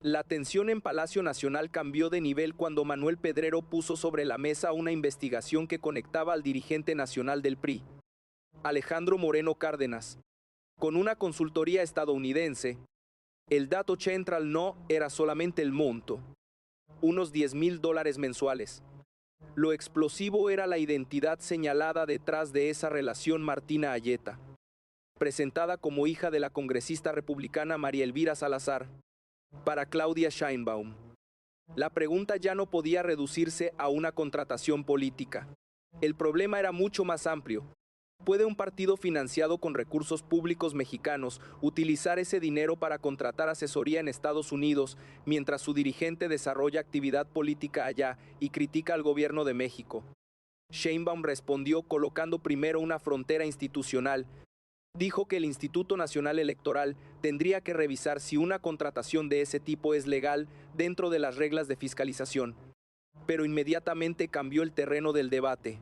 La tensión en Palacio Nacional cambió de nivel cuando Manuel Pedrero puso sobre la mesa una investigación que conectaba al dirigente nacional del PRI, Alejandro Moreno Cárdenas, con una consultoría estadounidense. El dato central no era solamente el monto, unos $10,000 mensuales. Lo explosivo era la identidad señalada detrás de esa relación. Martina Ayeta, presentada como hija de la congresista republicana María Elvira Salazar, para Claudia Sheinbaum. La pregunta ya no podía reducirse a una contratación política. El problema era mucho más amplio. ¿Puede un partido financiado con recursos públicos mexicanos utilizar ese dinero para contratar asesoría en Estados Unidos mientras su dirigente desarrolla actividad política allá y critica al gobierno de México? Sheinbaum respondió colocando primero una frontera institucional. Dijo que el Instituto Nacional Electoral tendría que revisar si una contratación de ese tipo es legal dentro de las reglas de fiscalización. Pero inmediatamente cambió el terreno del debate.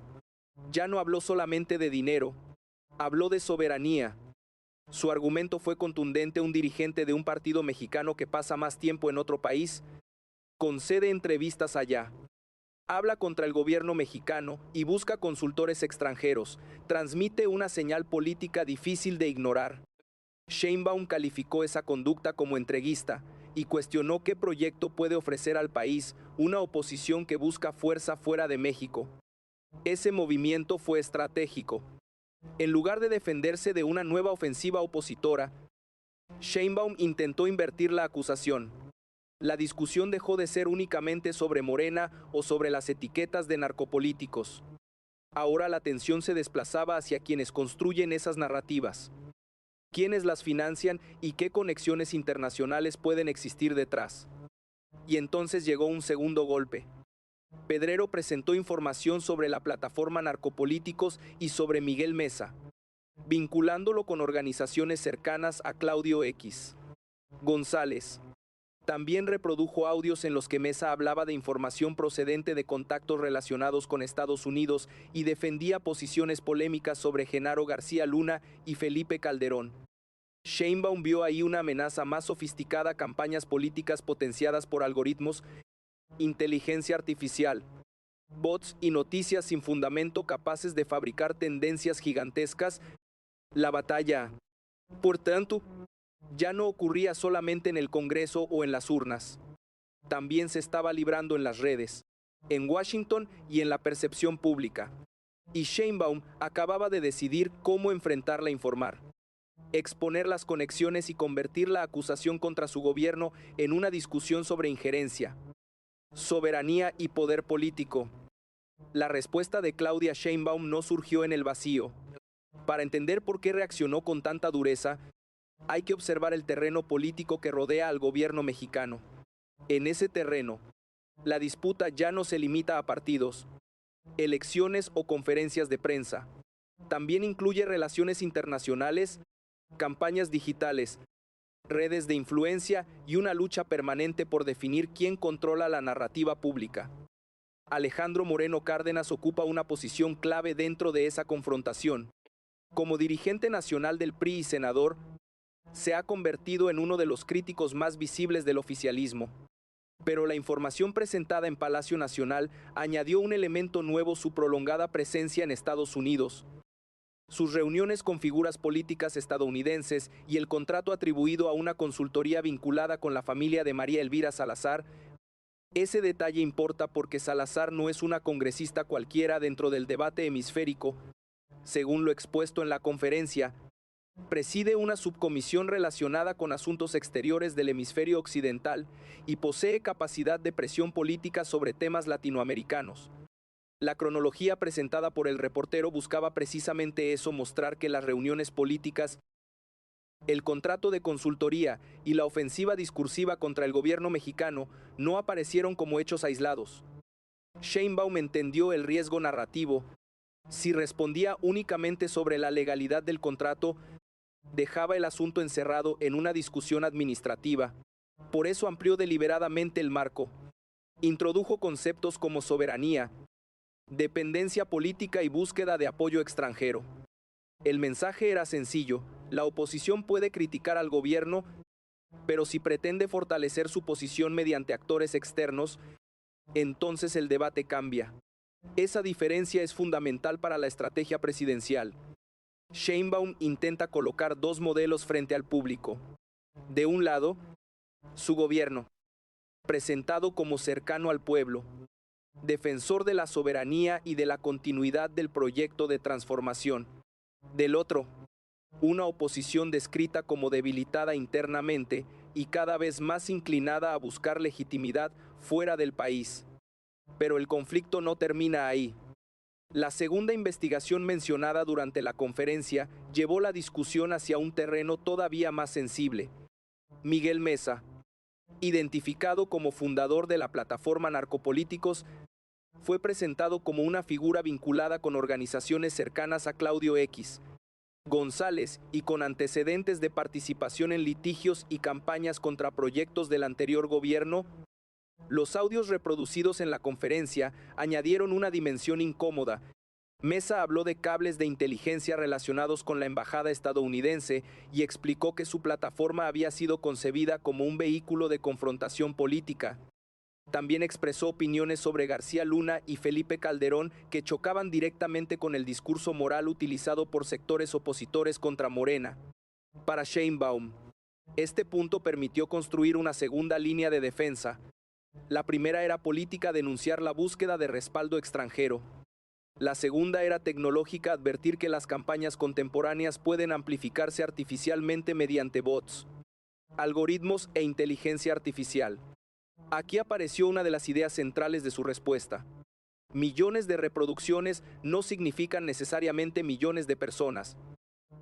Ya no habló solamente de dinero, habló de soberanía. Su argumento fue contundente. Un dirigente de un partido mexicano que pasa más tiempo en otro país concede entrevistas allá, habla contra el gobierno mexicano y busca consultores extranjeros, transmite una señal política difícil de ignorar. Sheinbaum calificó esa conducta como entreguista y cuestionó qué proyecto puede ofrecer al país una oposición que busca fuerza fuera de México. Ese movimiento fue estratégico. En lugar de defenderse de una nueva ofensiva opositora, Sheinbaum intentó invertir la acusación. La discusión dejó de ser únicamente sobre Morena o sobre las etiquetas de narcopolíticos. Ahora la atención se desplazaba hacia quienes construyen esas narrativas, quiénes las financian y qué conexiones internacionales pueden existir detrás. Y entonces llegó un segundo golpe. Pedrero presentó información sobre la plataforma Narcopolíticos y sobre Miguel Mesa, vinculándolo con organizaciones cercanas a Claudio X. González también reprodujo audios en los que Mesa hablaba de información procedente de contactos relacionados con Estados Unidos y defendía posiciones polémicas sobre Genaro García Luna y Felipe Calderón. Sheinbaum vio ahí una amenaza más sofisticada: campañas políticas potenciadas por algoritmos, inteligencia artificial, bots y noticias sin fundamento capaces de fabricar tendencias gigantescas. La batalla, por tanto, ya no ocurría solamente en el Congreso o en las urnas. También se estaba librando en las redes, en Washington y en la percepción pública. Y Sheinbaum acababa de decidir cómo enfrentarla. Informar, exponer las conexiones y convertir la acusación contra su gobierno en una discusión sobre injerencia, soberanía y poder político. La respuesta de Claudia Sheinbaum no surgió en el vacío. Para entender por qué reaccionó con tanta dureza, hay que observar el terreno político que rodea al gobierno mexicano. En ese terreno, la disputa ya no se limita a partidos, elecciones o conferencias de prensa. También incluye relaciones internacionales, campañas digitales, redes de influencia y una lucha permanente por definir quién controla la narrativa pública. Alejandro Moreno Cárdenas ocupa una posición clave dentro de esa confrontación. Como dirigente nacional del PRI y senador, se ha convertido en uno de los críticos más visibles del oficialismo. Pero la información presentada en Palacio Nacional añadió un elemento nuevo: su prolongada presencia en Estados Unidos. Sus reuniones con figuras políticas estadounidenses y el contrato atribuido a una consultoría vinculada con la familia de María Elvira Salazar. Ese detalle importa porque Salazar no es una congresista cualquiera dentro del debate hemisférico. Según lo expuesto en la conferencia, preside una subcomisión relacionada con asuntos exteriores del hemisferio occidental y posee capacidad de presión política sobre temas latinoamericanos. La cronología presentada por el reportero buscaba precisamente eso: mostrar que las reuniones políticas, el contrato de consultoría y la ofensiva discursiva contra el gobierno mexicano no aparecieron como hechos aislados. Sheinbaum entendió el riesgo narrativo. Si respondía únicamente sobre la legalidad del contrato, dejaba el asunto encerrado en una discusión administrativa. Por eso amplió deliberadamente el marco. Introdujo conceptos como soberanía, dependencia política y búsqueda de apoyo extranjero. El mensaje era sencillo: la oposición puede criticar al gobierno, Pero si pretende fortalecer su posición mediante actores externos, entonces el debate cambia. Esa diferencia es fundamental para la estrategia presidencial. Sheinbaum intenta colocar dos modelos frente al público. De un lado, su gobierno, presentado como cercano al pueblo, defensor de la soberanía y de la continuidad del proyecto de transformación. Del otro, una oposición descrita como debilitada internamente y cada vez más inclinada a buscar legitimidad fuera del país. Pero el conflicto no termina ahí. La segunda investigación mencionada durante la conferencia llevó la discusión hacia un terreno todavía más sensible. Miguel Mesa, identificado como fundador de la plataforma Narcopolíticos, fue presentado como una figura vinculada con organizaciones cercanas a Claudio X González y con antecedentes de participación en litigios y campañas contra proyectos del anterior gobierno. Los audios reproducidos en la conferencia añadieron una dimensión incómoda. Mesa habló de cables de inteligencia relacionados con la embajada estadounidense y explicó que su plataforma había sido concebida como un vehículo de confrontación política. También expresó opiniones sobre García Luna y Felipe Calderón que chocaban directamente con el discurso moral utilizado por sectores opositores contra Morena. Para Sheinbaum, este punto permitió construir una segunda línea de defensa. La primera era política, denunciar la búsqueda de respaldo extranjero. La segunda era tecnológica, advertir que las campañas contemporáneas pueden amplificarse artificialmente mediante bots, algoritmos e inteligencia artificial. Aquí apareció una de las ideas centrales de su respuesta. Millones de reproducciones no significan necesariamente millones de personas.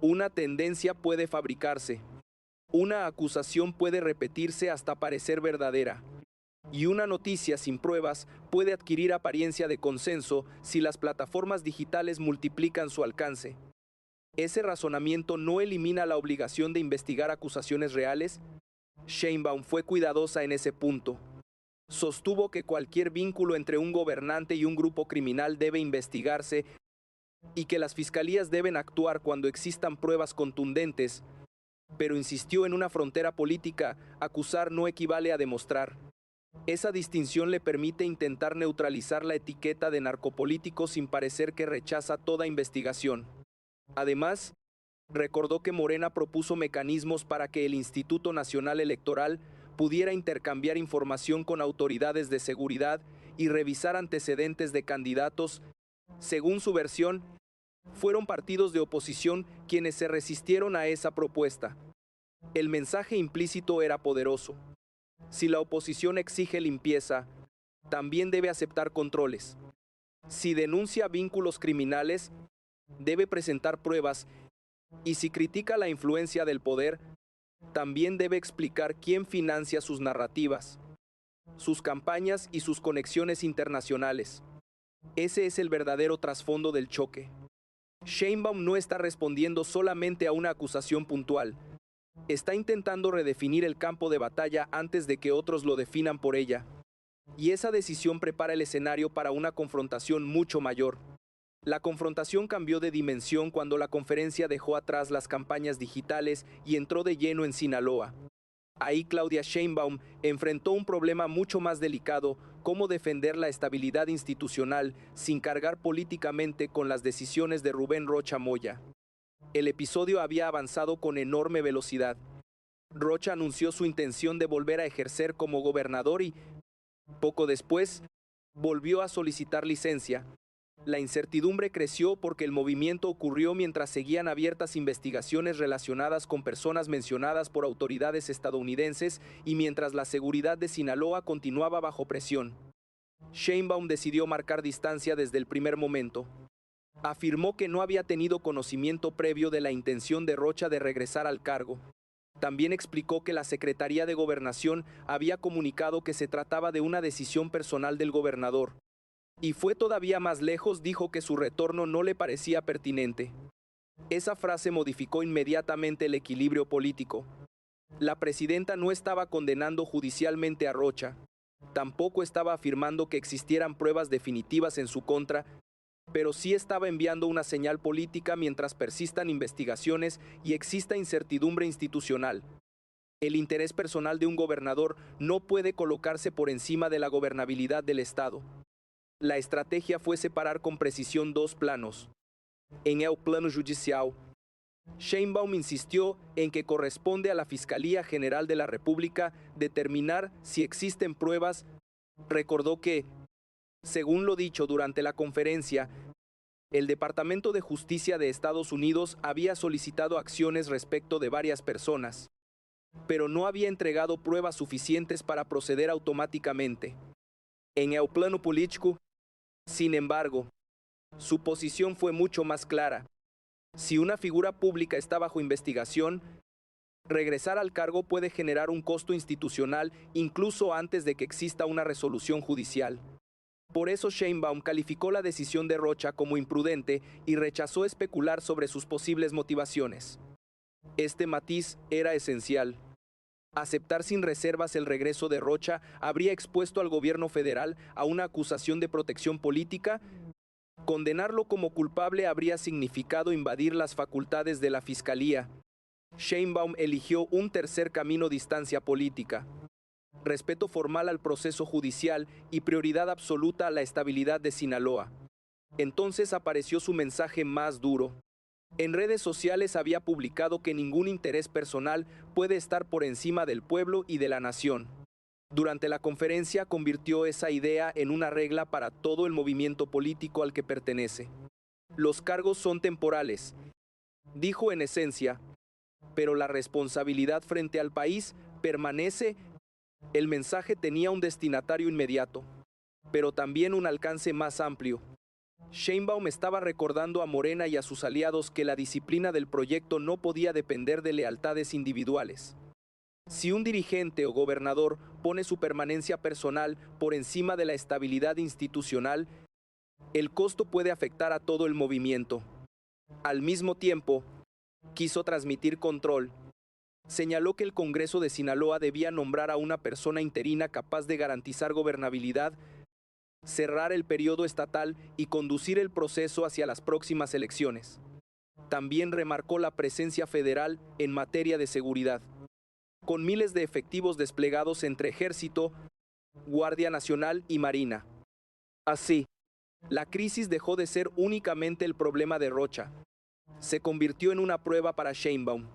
Una tendencia puede fabricarse. Una acusación puede repetirse hasta parecer verdadera. Y una noticia sin pruebas puede adquirir apariencia de consenso si las plataformas digitales multiplican su alcance. ¿Ese razonamiento no elimina la obligación de investigar acusaciones reales? Sheinbaum fue cuidadosa en ese punto. Sostuvo que cualquier vínculo entre un gobernante y un grupo criminal debe investigarse y que las fiscalías deben actuar cuando existan pruebas contundentes, pero insistió en una frontera política: acusar no equivale a demostrar. Esa distinción le permite intentar neutralizar la etiqueta de narcopolítico sin parecer que rechaza toda investigación. Además, recordó que Morena propuso mecanismos para que el Instituto Nacional Electoral pudiera intercambiar información con autoridades de seguridad y revisar antecedentes de candidatos. Según su versión, fueron partidos de oposición quienes se resistieron a esa propuesta. El mensaje implícito era poderoso. Si la oposición exige limpieza, también debe aceptar controles. Si denuncia vínculos criminales, debe presentar pruebas, y si critica la influencia del poder, también debe explicar quién financia sus narrativas, sus campañas y sus conexiones internacionales. Ese es el verdadero trasfondo del choque. Sheinbaum no está respondiendo solamente a una acusación puntual. Está intentando redefinir el campo de batalla antes de que otros lo definan por ella. Y esa decisión prepara el escenario para una confrontación mucho mayor. La confrontación cambió de dimensión cuando la conferencia dejó atrás las campañas digitales y entró de lleno en Sinaloa. Ahí Claudia Sheinbaum enfrentó un problema mucho más delicado: cómo defender la estabilidad institucional sin cargar políticamente con las decisiones de Rubén Rocha Moya. El episodio había avanzado con enorme velocidad. Rocha anunció su intención de volver a ejercer como gobernador y, poco después, volvió a solicitar licencia. La incertidumbre creció porque el movimiento ocurrió mientras seguían abiertas investigaciones relacionadas con personas mencionadas por autoridades estadounidenses y mientras la seguridad de Sinaloa continuaba bajo presión. Sheinbaum decidió marcar distancia desde el primer momento. Afirmó que no había tenido conocimiento previo de la intención de Rocha de regresar al cargo. También explicó que la Secretaría de Gobernación había comunicado que se trataba de una decisión personal del gobernador. Y fue todavía más lejos, dijo que su retorno no le parecía pertinente. Esa frase modificó inmediatamente el equilibrio político. La presidenta no estaba condenando judicialmente a Rocha. Tampoco estaba afirmando que existieran pruebas definitivas en su contra, pero sí estaba enviando una señal política mientras persistan investigaciones y exista incertidumbre institucional. El interés personal de un gobernador no puede colocarse por encima de la gobernabilidad del Estado. La estrategia fue separar con precisión dos planos. En el plano judicial, Sheinbaum insistió en que corresponde a la Fiscalía General de la República determinar si existen pruebas. Recordó que, según lo dicho durante la conferencia, el Departamento de Justicia de Estados Unidos había solicitado acciones respecto de varias personas, pero no había entregado pruebas suficientes para proceder automáticamente. En el plano político, sin embargo, su posición fue mucho más clara. Si una figura pública está bajo investigación, regresar al cargo puede generar un costo institucional incluso antes de que exista una resolución judicial. Por eso Sheinbaum calificó la decisión de Rocha como imprudente y rechazó especular sobre sus posibles motivaciones. Este matiz era esencial. Aceptar sin reservas el regreso de Rocha habría expuesto al gobierno federal a una acusación de protección política. Condenarlo como culpable habría significado invadir las facultades de la Fiscalía. Sheinbaum eligió un tercer camino: distancia política, respeto formal al proceso judicial y prioridad absoluta a la estabilidad de Sinaloa. Entonces apareció su mensaje más duro. En redes sociales había publicado que ningún interés personal puede estar por encima del pueblo y de la nación. Durante la conferencia convirtió esa idea en una regla para todo el movimiento político al que pertenece. Los cargos son temporales, dijo en esencia, pero la responsabilidad frente al país permanece. El mensaje tenía un destinatario inmediato, pero también un alcance más amplio. Sheinbaum estaba recordando a Morena y a sus aliados que la disciplina del proyecto no podía depender de lealtades individuales. Si un dirigente o gobernador pone su permanencia personal por encima de la estabilidad institucional, el costo puede afectar a todo el movimiento. Al mismo tiempo, quiso transmitir control. Señaló que el Congreso de Sinaloa debía nombrar a una persona interina capaz de garantizar gobernabilidad, cerrar el periodo estatal y conducir el proceso hacia las próximas elecciones. También remarcó la presencia federal en materia de seguridad, con miles de efectivos desplegados entre Ejército, Guardia Nacional y Marina. Así, la crisis dejó de ser únicamente el problema de Rocha. Se convirtió en una prueba para Sheinbaum.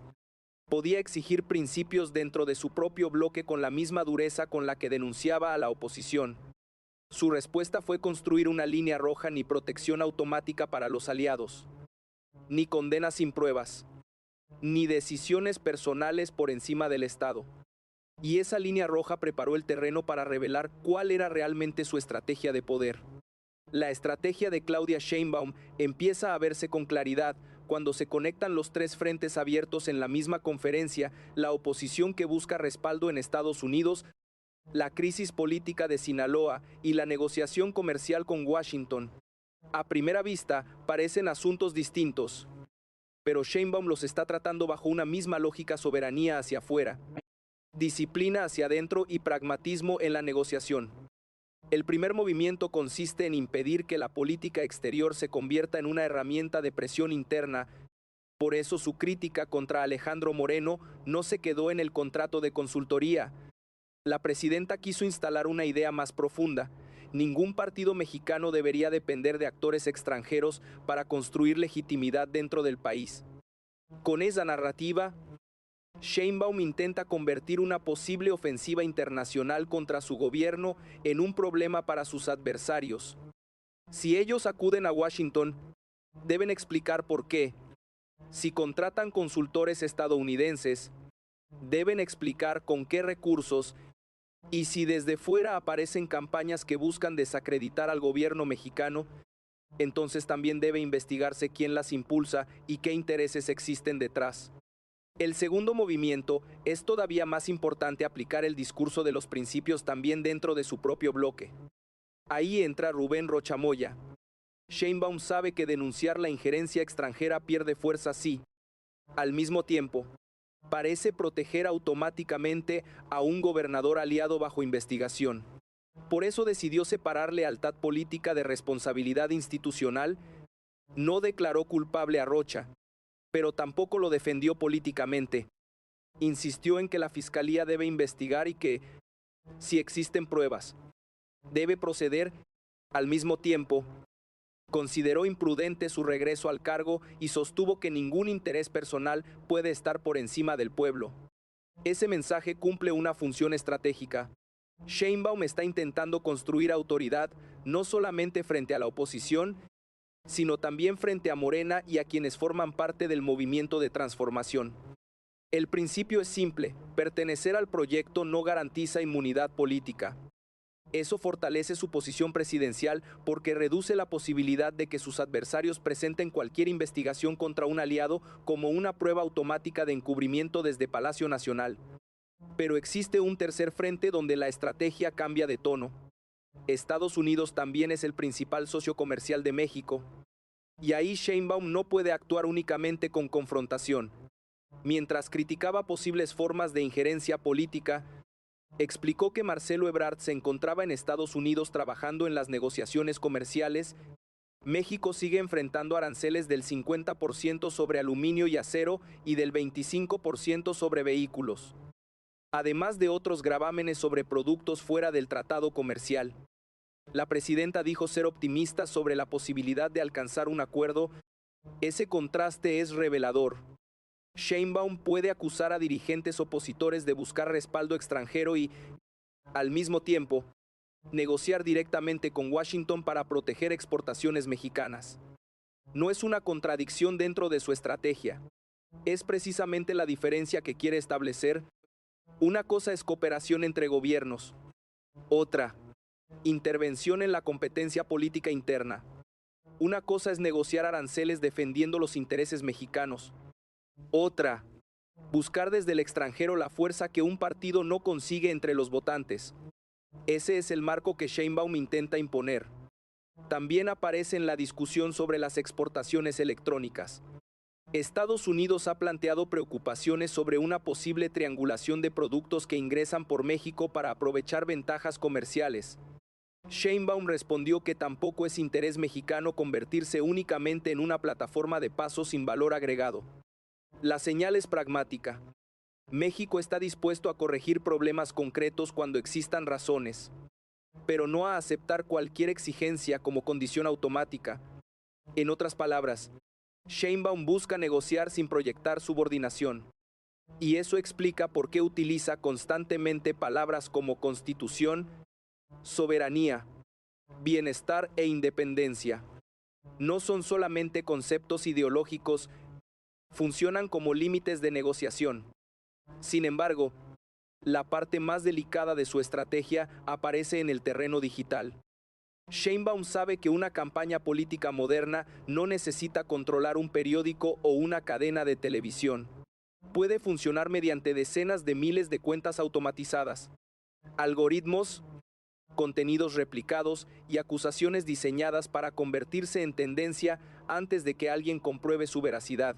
Podía exigir principios dentro de su propio bloque con la misma dureza con la que denunciaba a la oposición. Su respuesta fue construir una línea roja: ni protección automática para los aliados, ni condenas sin pruebas, ni decisiones personales por encima del Estado. Y esa línea roja preparó el terreno para revelar cuál era realmente su estrategia de poder. La estrategia de Claudia Sheinbaum empieza a verse con claridad cuando se conectan los tres frentes abiertos en la misma conferencia: la oposición que busca respaldo en Estados Unidos, la crisis política de Sinaloa y la negociación comercial con Washington. A primera vista, parecen asuntos distintos, pero Sheinbaum los está tratando bajo una misma lógica: soberanía hacia afuera, disciplina hacia adentro y pragmatismo en la negociación. El primer movimiento consiste en impedir que la política exterior se convierta en una herramienta de presión interna. Por eso su crítica contra Alejandro Moreno no se quedó en el contrato de consultoría. La presidenta quiso instalar una idea más profunda: ningún partido mexicano debería depender de actores extranjeros para construir legitimidad dentro del país. Con esa narrativa, Sheinbaum intenta convertir una posible ofensiva internacional contra su gobierno en un problema para sus adversarios. Si ellos acuden a Washington, deben explicar por qué. Si contratan consultores estadounidenses, deben explicar con qué recursos. Y si desde fuera aparecen campañas que buscan desacreditar al gobierno mexicano, entonces también debe investigarse quién las impulsa y qué intereses existen detrás. El segundo movimiento es todavía más importante: aplicar el discurso de los principios también dentro de su propio bloque. Ahí entra Rubén Rocha Moya. Sheinbaum sabe que denunciar la injerencia extranjera pierde fuerza si, al mismo tiempo, parece proteger automáticamente a un gobernador aliado bajo investigación. Por eso decidió separar lealtad política de responsabilidad institucional. No declaró culpable a Rocha, pero tampoco lo defendió políticamente. Insistió en que la Fiscalía debe investigar y que, si existen pruebas, debe proceder. Al mismo tiempo, consideró imprudente su regreso al cargo y sostuvo que ningún interés personal puede estar por encima del pueblo. Ese mensaje cumple una función estratégica. Sheinbaum está intentando construir autoridad no solamente frente a la oposición, sino también frente a Morena y a quienes forman parte del movimiento de transformación. El principio es simple: pertenecer al proyecto no garantiza inmunidad política. Eso fortalece su posición presidencial porque reduce la posibilidad de que sus adversarios presenten cualquier investigación contra un aliado como una prueba automática de encubrimiento desde Palacio Nacional. Pero existe un tercer frente donde la estrategia cambia de tono. Estados Unidos también es el principal socio comercial de México, y ahí Sheinbaum no puede actuar únicamente con confrontación. Mientras criticaba posibles formas de injerencia política, explicó que Marcelo Ebrard se encontraba en Estados Unidos trabajando en las negociaciones comerciales. México sigue enfrentando aranceles del 50% sobre aluminio y acero y del 25% sobre vehículos, además de otros gravámenes sobre productos fuera del tratado comercial. La presidenta dijo ser optimista sobre la posibilidad de alcanzar un acuerdo. Ese contraste es revelador. Sheinbaum puede acusar a dirigentes opositores de buscar respaldo extranjero y, al mismo tiempo, negociar directamente con Washington para proteger exportaciones mexicanas. No es una contradicción dentro de su estrategia. Es precisamente la diferencia que quiere establecer. Una cosa es cooperación entre gobiernos. Otra, intervención en la competencia política interna. Una cosa es negociar aranceles defendiendo los intereses mexicanos. Otra, buscar desde el extranjero la fuerza que un partido no consigue entre los votantes. Ese es el marco que Sheinbaum intenta imponer. También aparece en la discusión sobre las exportaciones electrónicas. Estados Unidos ha planteado preocupaciones sobre una posible triangulación de productos que ingresan por México para aprovechar ventajas comerciales. Sheinbaum respondió que tampoco es interés mexicano convertirse únicamente en una plataforma de paso sin valor agregado. La señal es pragmática. México está dispuesto a corregir problemas concretos cuando existan razones, pero no a aceptar cualquier exigencia como condición automática. En otras palabras, Sheinbaum busca negociar sin proyectar subordinación. Y eso explica por qué utiliza constantemente palabras como constitución, soberanía, bienestar e independencia. No son solamente conceptos ideológicos, funcionan como límites de negociación. Sin embargo, la parte más delicada de su estrategia aparece en el terreno digital. Sheinbaum sabe que una campaña política moderna no necesita controlar un periódico o una cadena de televisión. Puede funcionar mediante decenas de miles de cuentas automatizadas, algoritmos, contenidos replicados y acusaciones diseñadas para convertirse en tendencia antes de que alguien compruebe su veracidad.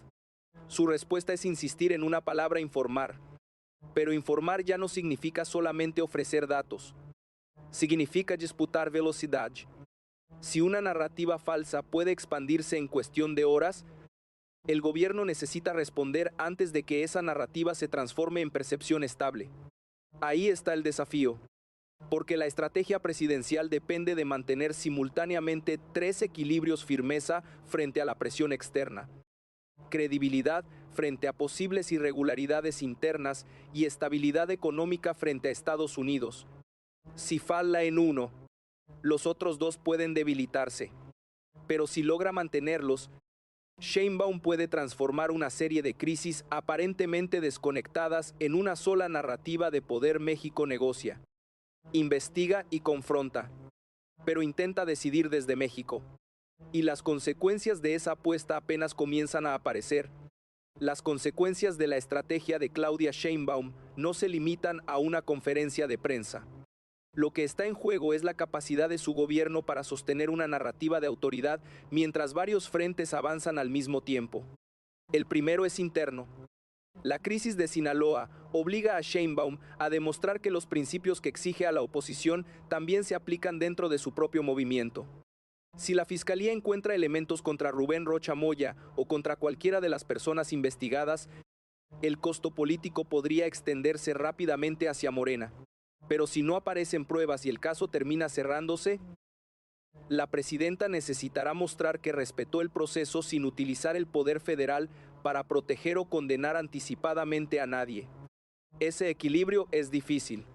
Su respuesta es insistir en una palabra: informar. Pero informar ya no significa solamente ofrecer datos. Significa disputar velocidad. Si una narrativa falsa puede expandirse en cuestión de horas, el gobierno necesita responder antes de que esa narrativa se transforme en percepción estable. Ahí está el desafío, porque la estrategia presidencial depende de mantener simultáneamente tres equilibrios: firmeza frente a la presión externa, credibilidad frente a posibles irregularidades internas y estabilidad económica frente a Estados Unidos. Si falla en uno, los otros dos pueden debilitarse. Pero si logra mantenerlos, Sheinbaum puede transformar una serie de crisis aparentemente desconectadas en una sola narrativa de poder. México negocia, investiga y confronta, pero intenta decidir desde México. Y las consecuencias de esa apuesta apenas comienzan a aparecer. Las consecuencias de la estrategia de Claudia Sheinbaum no se limitan a una conferencia de prensa. Lo que está en juego es la capacidad de su gobierno para sostener una narrativa de autoridad mientras varios frentes avanzan al mismo tiempo. El primero es interno. La crisis de Sinaloa obliga a Sheinbaum a demostrar que los principios que exige a la oposición también se aplican dentro de su propio movimiento. Si la Fiscalía encuentra elementos contra Rubén Rocha Moya o contra cualquiera de las personas investigadas, El costo político podría extenderse rápidamente hacia Morena. Pero si no aparecen pruebas y el caso termina cerrándose, la presidenta necesitará mostrar que respetó el proceso sin utilizar el poder federal para proteger o condenar anticipadamente a nadie. Ese equilibrio es difícil,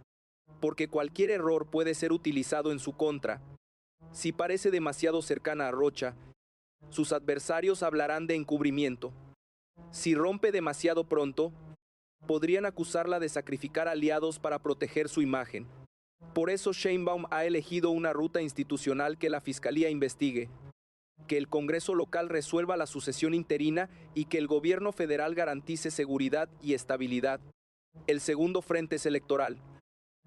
porque cualquier error puede ser utilizado en su contra. Si parece demasiado cercana a Rocha, sus adversarios hablarán de encubrimiento. Si rompe demasiado pronto, podrían acusarla de sacrificar aliados para proteger su imagen. Por eso Sheinbaum ha elegido una ruta institucional que la Fiscalía investigue, que el Congreso local resuelva la sucesión interina y que el gobierno federal garantice seguridad y estabilidad. El segundo frente es electoral.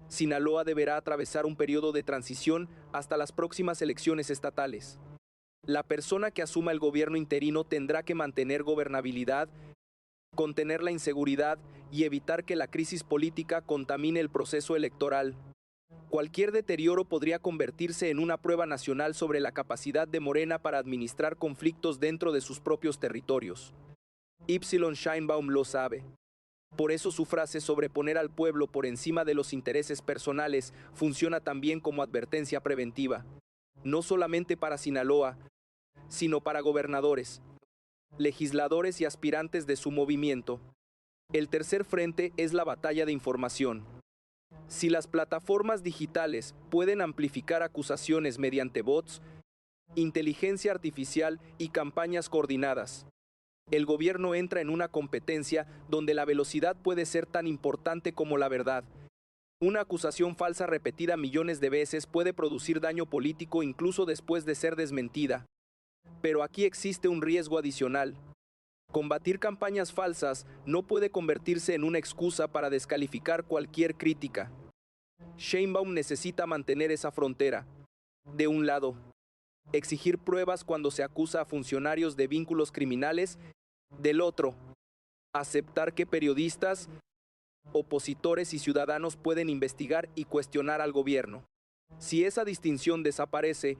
Sinaloa deberá atravesar un periodo de transición hasta las próximas elecciones estatales. La persona que asuma el gobierno interino tendrá que mantener gobernabilidad, contener la inseguridad y evitar que la crisis política contamine el proceso electoral. Cualquier deterioro podría convertirse en una prueba nacional sobre la capacidad de Morena para administrar conflictos dentro de sus propios territorios. Sheinbaum lo sabe. Por eso su frase sobre poner al pueblo por encima de los intereses personales funciona también como advertencia preventiva, no solamente para Sinaloa, sino para gobernadores, legisladores y aspirantes de su movimiento. El tercer frente es la batalla de información. Si las plataformas digitales pueden amplificar acusaciones mediante bots, inteligencia artificial y campañas coordinadas, el gobierno entra en una competencia donde la velocidad puede ser tan importante como la verdad. Una acusación falsa repetida millones de veces puede producir daño político incluso después de ser desmentida. Pero aquí existe un riesgo adicional. Combatir campañas falsas no puede convertirse en una excusa para descalificar cualquier crítica. Sheinbaum necesita mantener esa frontera. De un lado, exigir pruebas cuando se acusa a funcionarios de vínculos criminales. Del otro, aceptar que periodistas, opositores y ciudadanos pueden investigar y cuestionar al gobierno. Si esa distinción desaparece,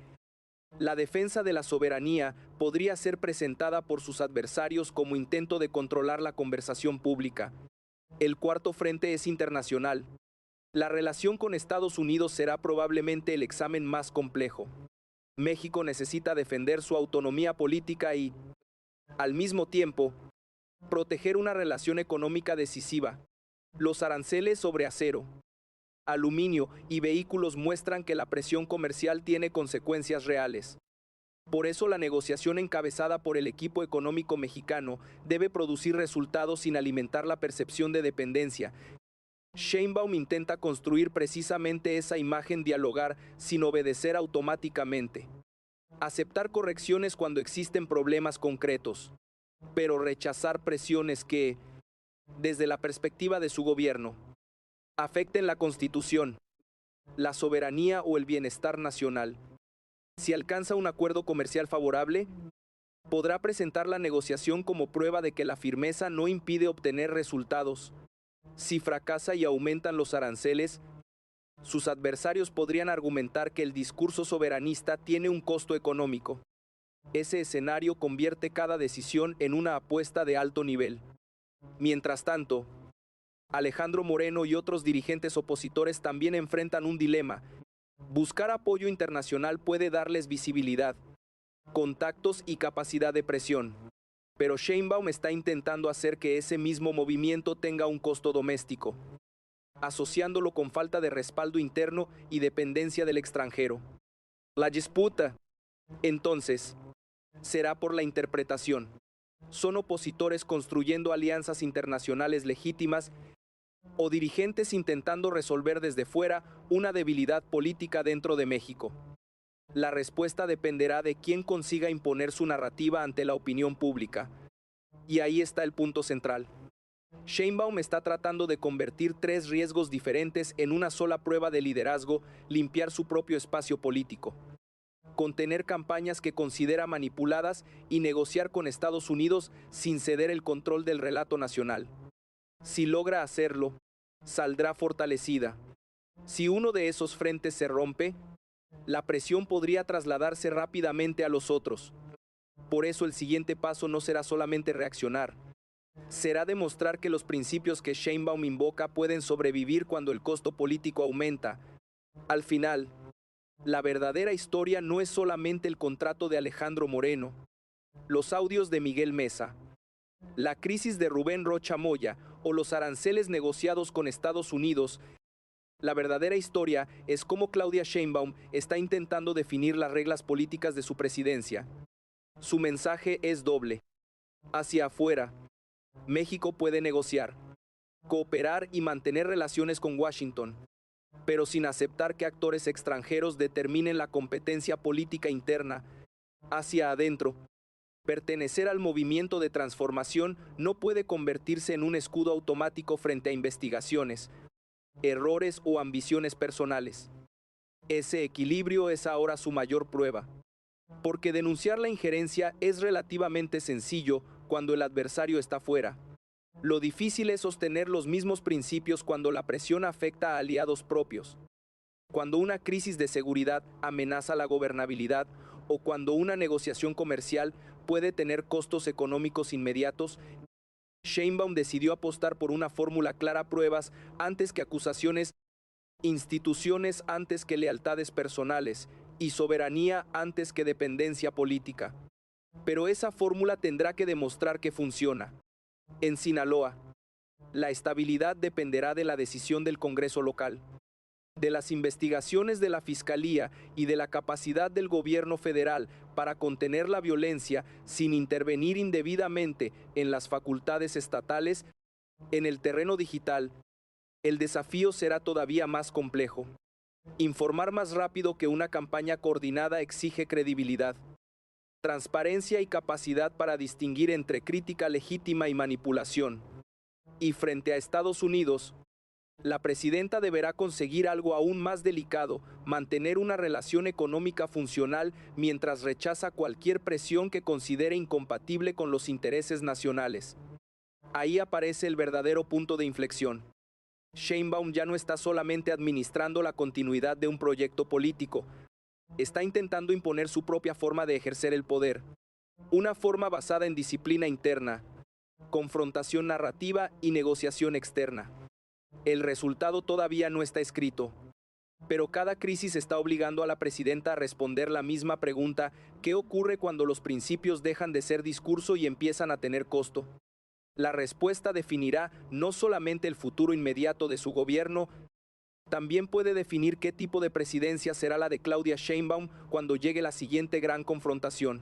la defensa de la soberanía podría ser presentada por sus adversarios como intento de controlar la conversación pública. El cuarto frente es internacional. La relación con Estados Unidos será probablemente el examen más complejo. México necesita defender su autonomía política y, al mismo tiempo, proteger una relación económica decisiva. Los aranceles sobre acero, aluminio y vehículos muestran que la presión comercial tiene consecuencias reales. Por eso la negociación encabezada por el equipo económico mexicano debe producir resultados sin alimentar la percepción de dependencia. Sheinbaum intenta construir precisamente esa imagen, dialogar sin obedecer automáticamente. Aceptar correcciones cuando existen problemas concretos, pero rechazar presiones que, desde la perspectiva de su gobierno, afecten la Constitución, la soberanía o el bienestar nacional. Si alcanza un acuerdo comercial favorable, podrá presentar la negociación como prueba de que la firmeza no impide obtener resultados. Si fracasa y aumentan los aranceles, sus adversarios podrían argumentar que el discurso soberanista tiene un costo económico. Ese escenario convierte cada decisión en una apuesta de alto nivel. Mientras tanto, Alejandro Moreno y otros dirigentes opositores también enfrentan un dilema. Buscar apoyo internacional puede darles visibilidad, contactos y capacidad de presión. Pero Sheinbaum está intentando hacer que ese mismo movimiento tenga un costo doméstico, asociándolo con falta de respaldo interno y dependencia del extranjero. La disputa, entonces, será por la interpretación. Son opositores construyendo alianzas internacionales legítimas o dirigentes intentando resolver desde fuera una debilidad política dentro de México. La respuesta dependerá de quién consiga imponer su narrativa ante la opinión pública. Y ahí está el punto central. Sheinbaum está tratando de convertir tres riesgos diferentes en una sola prueba de liderazgo, limpiar su propio espacio político, contener campañas que considera manipuladas y negociar con Estados Unidos sin ceder el control del relato nacional. Si logra hacerlo, saldrá fortalecida. Si uno de esos frentes se rompe, la presión podría trasladarse rápidamente a los otros. Por eso el siguiente paso no será solamente reaccionar, será demostrar que los principios que Sheinbaum invoca pueden sobrevivir cuando el costo político aumenta. Al final, la verdadera historia no es solamente el contrato de Alejandro Moreno, los audios de Miguel Mesa, la crisis de Rubén Rocha Moya o los aranceles negociados con Estados Unidos. La verdadera historia es cómo Claudia Sheinbaum está intentando definir las reglas políticas de su presidencia. Su mensaje es doble. Hacia afuera, México puede negociar, cooperar y mantener relaciones con Washington, pero sin aceptar que actores extranjeros determinen la competencia política interna. Hacia adentro, pertenecer al movimiento de transformación no puede convertirse en un escudo automático frente a investigaciones, errores o ambiciones personales. Ese equilibrio es ahora su mayor prueba, porque denunciar la injerencia es relativamente sencillo cuando el adversario está fuera. Lo difícil es sostener los mismos principios cuando la presión afecta a aliados propios. Cuando una crisis de seguridad amenaza la gobernabilidad o cuando una negociación comercial puede tener costos económicos inmediatos, Sheinbaum decidió apostar por una fórmula clara: pruebas antes que acusaciones, instituciones antes que lealtades personales y soberanía antes que dependencia política. Pero esa fórmula tendrá que demostrar que funciona. En Sinaloa, la estabilidad dependerá de la decisión del Congreso local, de las investigaciones de la Fiscalía y de la capacidad del gobierno federal para contener la violencia sin intervenir indebidamente en las facultades estatales. En el terreno digital, el desafío será todavía más complejo. Informar más rápido que una campaña coordinada exige credibilidad, transparencia y capacidad para distinguir entre crítica legítima y manipulación. Y frente a Estados Unidos, la presidenta deberá conseguir algo aún más delicado: mantener una relación económica funcional mientras rechaza cualquier presión que considere incompatible con los intereses nacionales. Ahí aparece el verdadero punto de inflexión. Sheinbaum ya no está solamente administrando la continuidad de un proyecto político, está intentando imponer su propia forma de ejercer el poder, una forma basada en disciplina interna, confrontación narrativa y negociación externa. El resultado todavía no está escrito, pero cada crisis está obligando a la presidenta a responder la misma pregunta: ¿qué ocurre cuando los principios dejan de ser discurso y empiezan a tener costo? La respuesta definirá no solamente el futuro inmediato de su gobierno, también puede definir qué tipo de presidencia será la de Claudia Sheinbaum cuando llegue la siguiente gran confrontación.